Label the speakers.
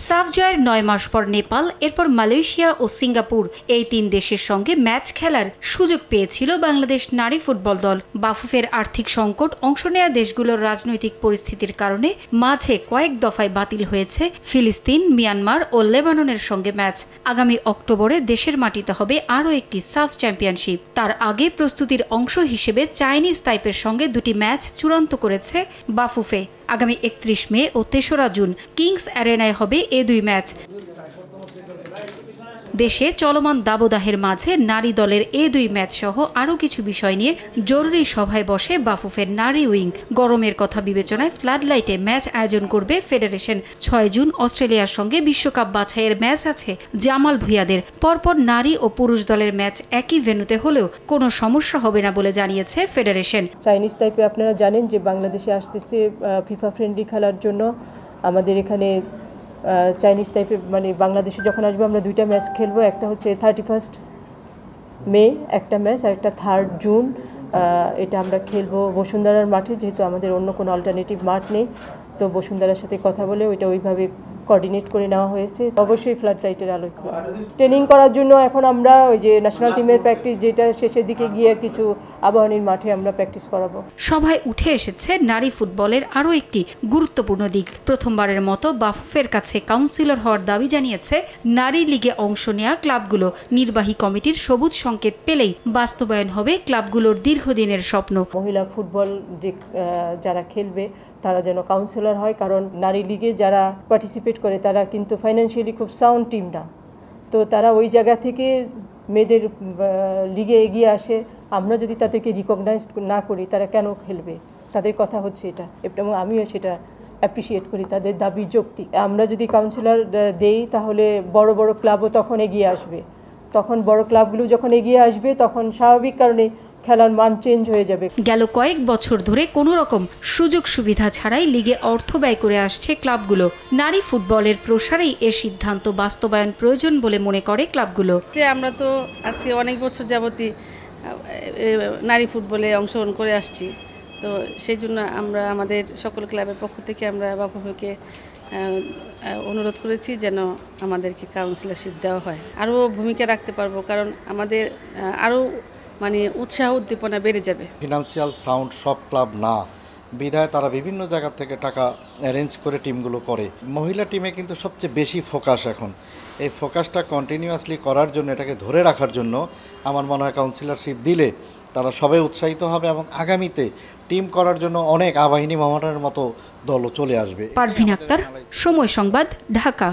Speaker 1: সাফ জয়ের ৯ মাস পর নেপাল, এরপর মালয়েশিয়া ও সিঙ্গাপুর এই ৩ দেশের সঙ্গে ম্যাচ খেলার সুযোগ পেয়েছিল বাংলাদেশ নারী ফুটবল দল। বাফুফের আর্থিক সংকট, অংশ নেয়া দেশগুলোর রাজনৈতিক পরিস্থিতির কারণে মাঝে কয়েক দফায় বাতিল হয়েছে ফিলিস্তিন, মিয়ানমার ও লেবাননের সঙ্গে ম্যাচ। আগামী অক্টোবরে দেশের মাটিতে হবে আরও একটি সাফ চ্যাম্পিয়নশিপ। তার আগে প্রস্তুতির অংশ হিসেবে চাইনিজ তাইপের সঙ্গে ২টি ম্যাচ চূড়ান্ত করেছে বাফুফে। আগামী ৩১ মে ও ৩রা জুন কিংস অ্যারেনায় হবে এ ২ ম্যাচ। দেশে চলমান দাবদাহের মাঝে নারী দলের এ ২ ম্যাচ সহ আরও কিছু বিষয় নিয়ে জরুরি সভায় বসে বাফুফের নারী উইং। গরমের কথা বিবেচনায় ফ্লাড লাইটে ম্যাচ আয়োজন করবে ফেডারেশন। ৬ জুন অস্ট্রেলিয়ার সঙ্গে বিশ্বকাপ বাছাইয়ের ম্যাচ আছে জামাল ভুঁইয়াদের। পরপর নারী ও পুরুষ দলের ম্যাচ একই ভেন্যুতে হলেও কোনো সমস্যা হবে না বলে জানিয়েছে ফেডারেশন।
Speaker 2: চাইনিজ টাইপে আপনারা জানেন যে বাংলাদেশে আসতেছে ফিফা ফ্রেন্ডলি খেলার জন্য। আমাদের এখানে চাইনিজ টাইপে মানে বাংলাদেশে যখন আসবে আমরা 2টা ম্যাচ খেলবো। একটা হচ্ছে 31 মে একটা ম্যাচ, আর একটা 3 জুন। এটা আমরা খেলবো বসুন্ধরার মাঠে, যেহেতু আমাদের অন্য কোনো অল্টারনেটিভ মাঠ নেই। তো বসুন্ধরার সাথে কথা বলে ওইটা ওইভাবে কোঅর্ডিনেট করে নেওয়া হয়েছে। অবশ্যই ফ্লাড লাইটের আলো ট্রেনিং করার জন্য এখন আমরা ওই যে ন্যাশনাল টিমের প্র্যাকটিস, যেটা শেষের দিকে গিয়ে কিছু আবাহনীর মাঠে আমরা প্র্যাকটিস করাবো।
Speaker 1: সভায় উঠে এসেছে নারী ফুটবলের আরও একটি গুরুত্বপূর্ণ দিক। প্রথমবারের মতো বাফুফের কাছে কাউন্সিলর হওয়ার দাবি জানিয়েছে নারী লিগে অংশ নেয়া ক্লাবগুলো। নির্বাহী কমিটির সবুজ সংকেত পেলেই বাস্তবায়ন হবে ক্লাবগুলোর দীর্ঘদিনের স্বপ্ন।
Speaker 2: মহিলা ফুটবল যে যারা খেলবে তারা যেন কাউন্সিলর হয়, কারণ নারী লিগে যারা পার্টিসিপেট করে তারা কিন্তু ফাইন্যান্সিয়ালি খুব সাউন্ড টিম না। তো তারা ওই জায়গা থেকে মেয়েদের লিগে এগিয়ে আসে। আমরা যদি তাদেরকে রিকগনাইজ না করি তারা কেন খেলবে? তাদের কথা হচ্ছে এটা, এবং আমিও সেটা অ্যাপ্রিসিয়েট করি, তাদের দাবি যৌক্তিক। আমরা যদি কাউন্সিলর দেই তাহলে বড় বড় ক্লাবও তখন এগিয়ে আসবে। তখন বড় ক্লাবগুলো যখন এগিয়ে আসবে তখন স্বাভাবিক কারণে খেলার মান চেঞ্জ হয়ে যাবে।
Speaker 1: গেল কয়েক বছর ধরে কোনো রকম সুযোগ সুবিধা ছাড়াই লিগে অর্থ ব্যয় করে আসছে ক্লাবগুলো। নারী ফুটবলের প্রসারেই এ সিদ্ধান্ত বাস্তবায়ন প্রয়োজন বলে মনে করে ক্লাবগুলো।
Speaker 3: আমরা তো আজকে অনেক বছর যাবতই নারী ফুটবলে অংশগ্রহণ করে আসছি। তো সেই জন্য আমরা আমাদের সকল ক্লাবের পক্ষ থেকে আমরা বাফুফেকে অনুরোধ করেছি যেন আমাদেরকে কাউন্সিলরশিপ দেওয়া হয়। আরও ভূমিকা রাখতে পারবো, কারণ আমাদের আরও মানে উৎসাহ উদ্দীপনা বেড়ে যাবে।
Speaker 4: ফিনান্সিয়াল সাউন্ড সব ক্লাব না বিধায় তারা বিভিন্ন জায়গা থেকে টাকা অ্যারেঞ্জ করে টিমগুলো করে। মহিলা টিমে কিন্তু সবচেয়ে বেশি ফোকাস এখন। এই ফোকাসটা কন্টিনিউয়াসলি করার জন্য, এটাকে ধরে রাখার জন্য আমার মনে হয় কাউন্সিলরশিপ দিলে তারা সবাই উৎসাহিত হবে এবং আগামীতে টিম করার জন্য অনেক আবাহিনী মোহামেডানের মতো দলও চলে আসবে।
Speaker 1: পারভিন আক্তার, সময় সংবাদ, ঢাকা।